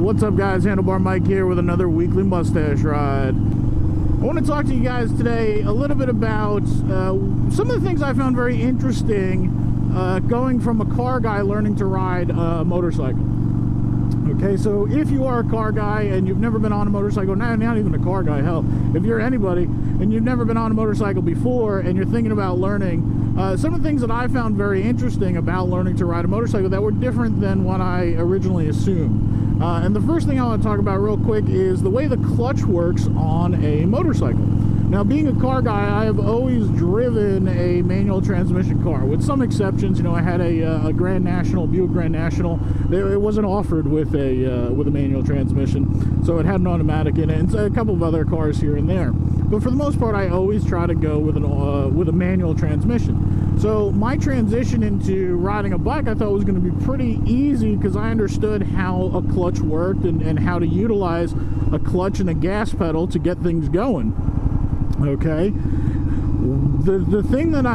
What's up, guys? Handlebar Mike here with another weekly mustache ride. I want to talk to you guys today a little bit about some of the things I found very interesting going from a car guy learning to ride a motorcycle. Okay, so if you are a car guy and you've never been on a motorcycle, not even a car guy, hell, if you're anybody and you've never been on a motorcycle before and you're thinking about learning, some of the things that I found very interesting about learning to ride a motorcycle that were different than what I originally assumed. And the first thing I want to talk about real quick is the way the clutch works on a motorcycle. Now, being a car guy, I have always driven a manual transmission car, with some exceptions. You know, I had a Grand National, Buick Grand National. It wasn't offered with a manual transmission, so it had an automatic in it, and a couple of other cars here and there. But for the most part, I always try to go with a manual transmission. So my transition into riding a bike, I thought was going to be pretty easy because I understood how a clutch worked and how to utilize a clutch and a gas pedal to get things going. Okay, the thing that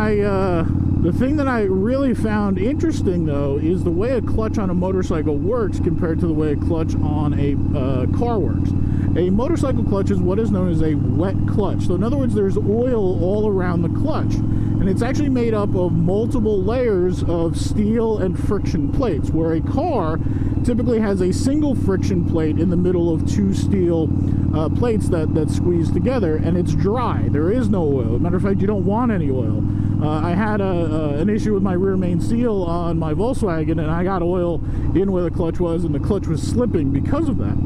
I really found interesting, though, is the way a clutch on a motorcycle works compared to the way a clutch on a car works. A motorcycle clutch is what is known as a wet clutch. So in other words, there's oil all around the clutch, and it's actually made up of multiple layers of steel and friction plates, where a car typically has a single friction plate in the middle of two steel plates that squeeze together, and it's dry. There is no oil. As a matter of fact, you don't want any oil. I had an issue with my rear main seal on my Volkswagen, and I got oil in where the clutch was, and the clutch was slipping because of that.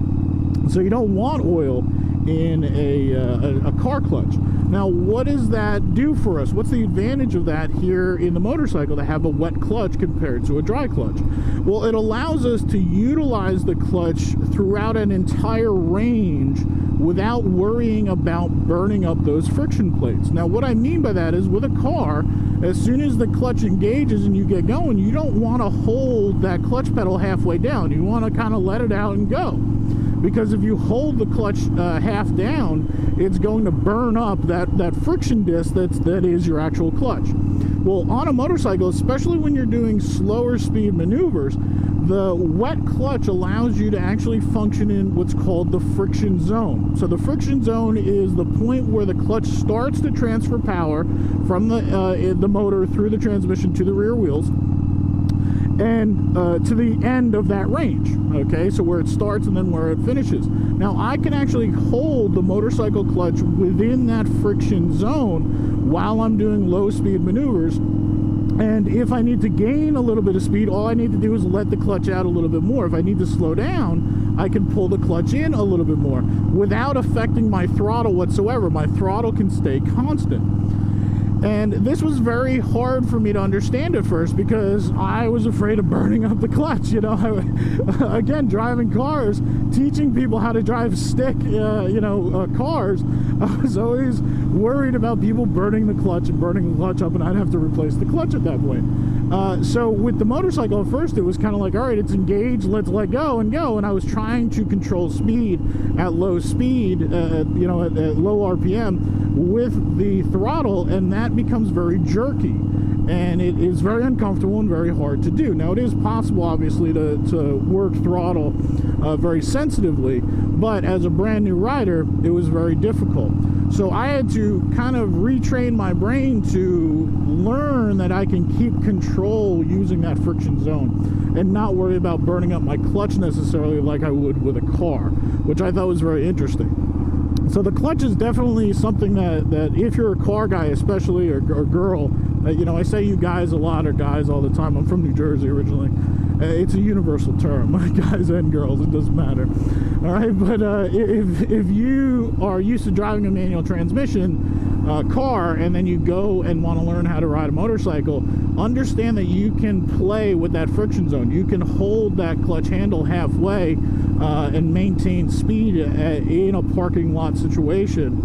So you don't want oil in a car clutch. Now, what does that do for us? What's the advantage of that here in the motorcycle to have a wet clutch compared to a dry clutch? Well, it allows us to utilize the clutch throughout an entire range without worrying about burning up those friction plates. Now, what I mean by that is, with a car, as soon as the clutch engages and you get going, you don't want to hold that clutch pedal halfway down. You want to kind of let it out and go. Because if you hold the clutch half down, it's going to burn up that friction disc that is your actual clutch. Well, on a motorcycle, especially when you're doing slower speed maneuvers, the wet clutch allows you to actually function in what's called the friction zone. So the friction zone is the point where the clutch starts to transfer power from the motor through the transmission to the rear wheels, and to the end of that range. Okay, so where it starts and then where it finishes. Now, I can actually hold the motorcycle clutch within that friction zone while I'm doing low speed maneuvers, and if I need to gain a little bit of speed, all I need to do is let the clutch out a little bit more. If I need to slow down, I can pull the clutch in a little bit more without affecting my throttle whatsoever. My throttle can stay constant. And this was very hard for me to understand at first because I was afraid of burning up the clutch. You know, again, driving cars, teaching people how to drive stick, cars, I was always worried about people burning the clutch up, and I'd have to replace the clutch at that point. So with the motorcycle, at first it was kind of like, all right, it's engaged, let's let go and go. And I was trying to control speed at low speed, at low RPM with the throttle, and that becomes very jerky, and it is very uncomfortable and very hard to do. Now, it is possible, obviously, to work throttle very sensitively, but as a brand new rider, it was very difficult. So I had to kind of retrain my brain to learn that I can keep control using that friction zone and not worry about burning up my clutch necessarily like I would with a car, which I thought was very interesting. So the clutch is definitely something that if you're a car guy, especially, or girl, I say you guys a lot, or guys all the time. I'm from New Jersey originally. It's a universal term, guys and girls, it doesn't matter. All right, but if you are used to driving a manual transmission car, and then you go and want to learn how to ride a motorcycle, understand that you can play with that friction zone. You can hold that clutch handle halfway and maintain speed in a parking lot situation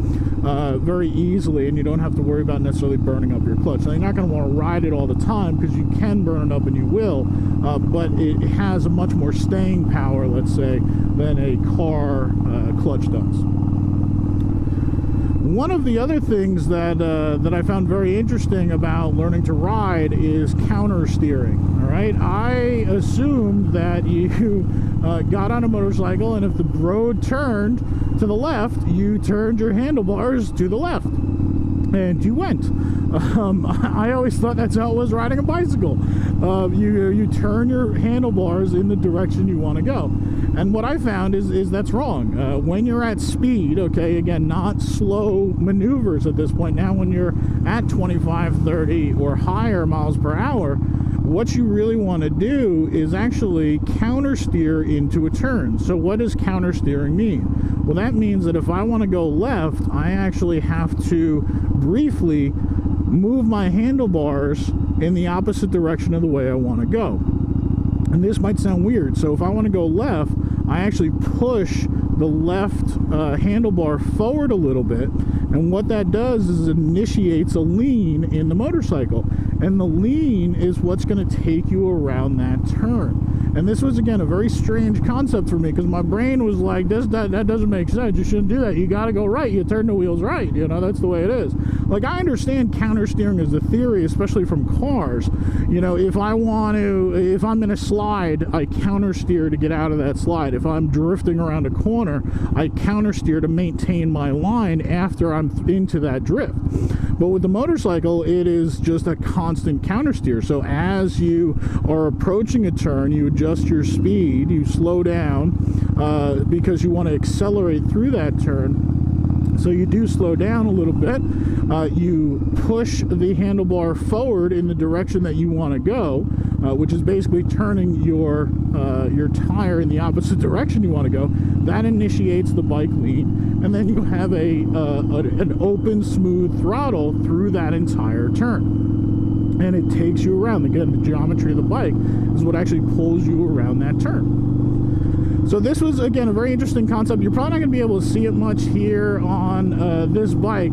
very easily, and you don't have to worry about necessarily burning up your clutch. Now, you're not going to want to ride it all the time because you can burn it up, and you will, but it has a much more staying power, let's say, than a car clutch does. One of the other things that I found very interesting about learning to ride is counter steering. All right, I assumed that you got on a motorcycle, and if the road turned to the left, you turned your handlebars to the left, and you went. I always thought that's how it was riding a bicycle. You turn your handlebars in the direction you want to go. And what I found is that's wrong. When you're at speed, okay, again, not slow maneuvers at this point. Now when you're at 25, 30 or higher miles per hour, what you really want to do is actually counter steer into a turn. So what does counter steering mean? Well, that means that if I want to go left, I actually have to briefly move my handlebars in the opposite direction of the way I want to go. And this might sound weird. So if I want to go left, I actually push the left handlebar forward a little bit, and what that does is initiates a lean in the motorcycle, and the lean is what's going to take you around that turn. And this was, again, a very strange concept for me, because my brain was like, that doesn't make sense. You shouldn't do that. You got to go right. You turn the wheels right. You know, that's the way it is. Like, I understand counter steering as a theory, especially from cars. You know, if I'm in a slide, I counter steer to get out of that slide. If I'm drifting around a corner, I counter steer to maintain my line after I'm into that drift. But with the motorcycle, it is just a constant counter steer. So as you are approaching a turn, you adjust your speed, you slow down because you want to accelerate through that turn. So you do slow down a little bit. You push the handlebar forward in the direction that you want to go, which is basically turning your tire in the opposite direction you want to go. That initiates the bike lean, and then you have an open, smooth throttle through that entire turn. And it takes you around. Again, the geometry of the bike is what actually pulls you around that turn. So this was, again, a very interesting concept. You're probably not going to be able to see it much here on this bike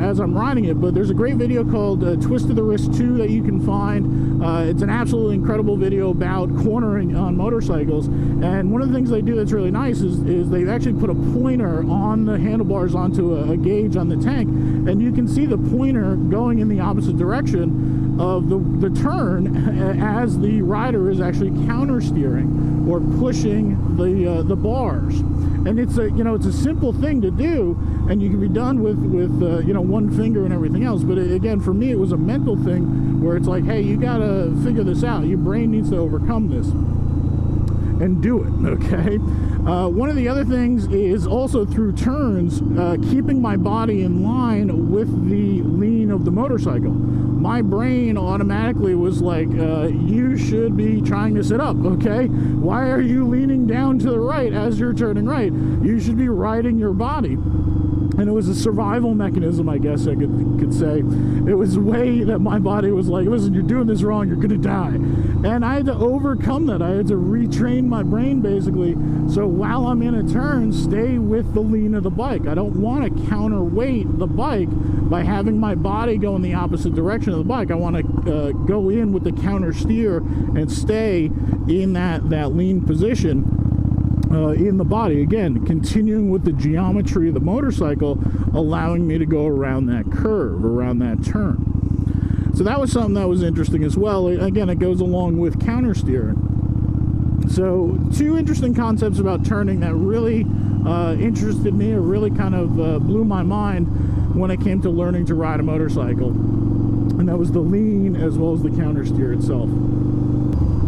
as I'm riding it, but there's a great video called Twist of the Wrist 2 that you can find. It's an absolutely incredible video about cornering on motorcycles, and one of the things they do that's really nice is they actually put a pointer on the handlebars onto a gauge on the tank, and you can see the pointer going in the opposite direction of the turn as the rider is actually counter steering or pushing the bars. And it's a simple thing to do, and you can be done with one finger and everything else. But again, for me, it was a mental thing where it's like, hey, you gotta figure this out. Your brain needs to overcome this and do it. Okay. One of the other things is also through turns, keeping my body in line with the lean of the motorcycle. My brain automatically was like, you should be trying to sit up, okay? Why are you leaning down to the right as you're turning right? You should be riding your body. And it was a survival mechanism, I guess I could say. It was a way that my body was like, listen, you're doing this wrong, you're gonna die. And I had to overcome that. I had to retrain my brain, basically. So while I'm in a turn, stay with the lean of the bike. I don't want to counterweight the bike by having my body go in the opposite direction of the bike. I want to go in with the counter steer and stay in that lean position. In the body, again, continuing with the geometry of the motorcycle, allowing me to go around that curve, around that turn. So that was something that was interesting as well. Again, it goes along with counter steering. So two interesting concepts about turning that really interested me, or really kind of blew my mind when it came to learning to ride a motorcycle. And that was the lean as well as the counter steer itself.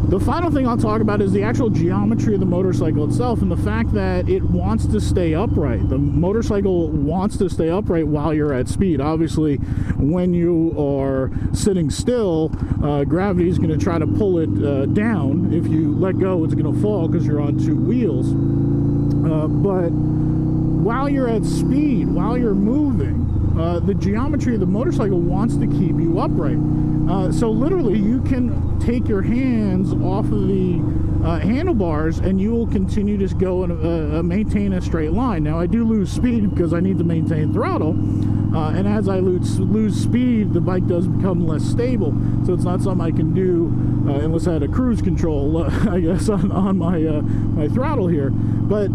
The final thing I'll talk about is the actual geometry of the motorcycle itself, and the fact that it wants to stay upright. The motorcycle wants to stay upright while you're at speed. Obviously, when you are sitting still, gravity is going to try to pull it down. If you let go, it's going to fall because you're on two wheels. But while you're at speed, while you're moving, the geometry of the motorcycle wants to keep you upright. So literally, you can take your hands off of the handlebars and you will continue to go and maintain a straight line. Now, I do lose speed because I need to maintain throttle, and as I lose speed, the bike does become less stable. So it's not something I can do unless I had a cruise control, I guess, on my throttle here. But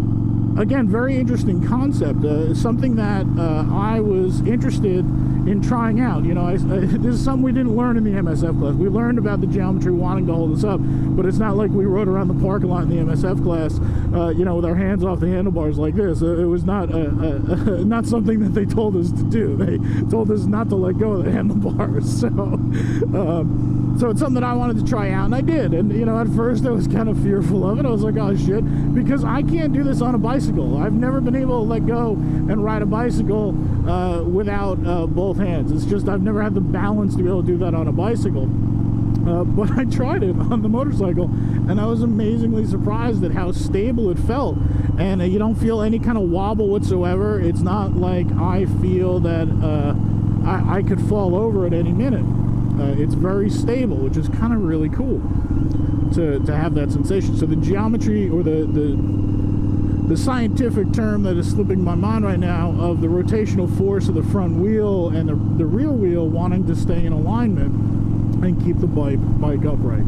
again, very interesting concept. Something that I was interested in trying out. You know, this is something we didn't learn in the MSF class. We learned about the geometry wanting to hold us up, but it's not like we rode around the parking lot in the MSF class, you know, with our hands off the handlebars like this. It was not not something that they told us to do. They told us not to let go of the handlebars. So it's something that I wanted to try out, and I did. And, you know, at first I was kind of fearful of it. I was like, oh shit, because I can't do this on a bicycle. I've never been able to let go and ride a bicycle without both hands. It's just I've never had the balance to be able to do that on a bicycle. But I tried it on the motorcycle, and I was amazingly surprised at how stable it felt. And you don't feel any kind of wobble whatsoever. It's not like I feel that I could fall over at any minute. It's very stable, which is kind of really cool to have that sensation. So the geometry, or the scientific term that is slipping my mind right now, of the rotational force of the front wheel and the rear wheel wanting to stay in alignment and keep the bike upright.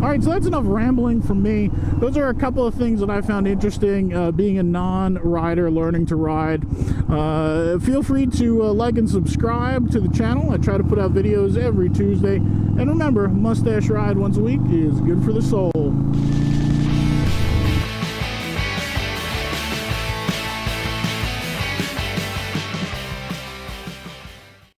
All right, so that's enough rambling from me. Those are a couple of things that I found interesting, being a non-rider learning to ride. Feel free to like and subscribe to the channel. I try to put out videos every Tuesday. And remember, mustache ride once a week is good for the soul.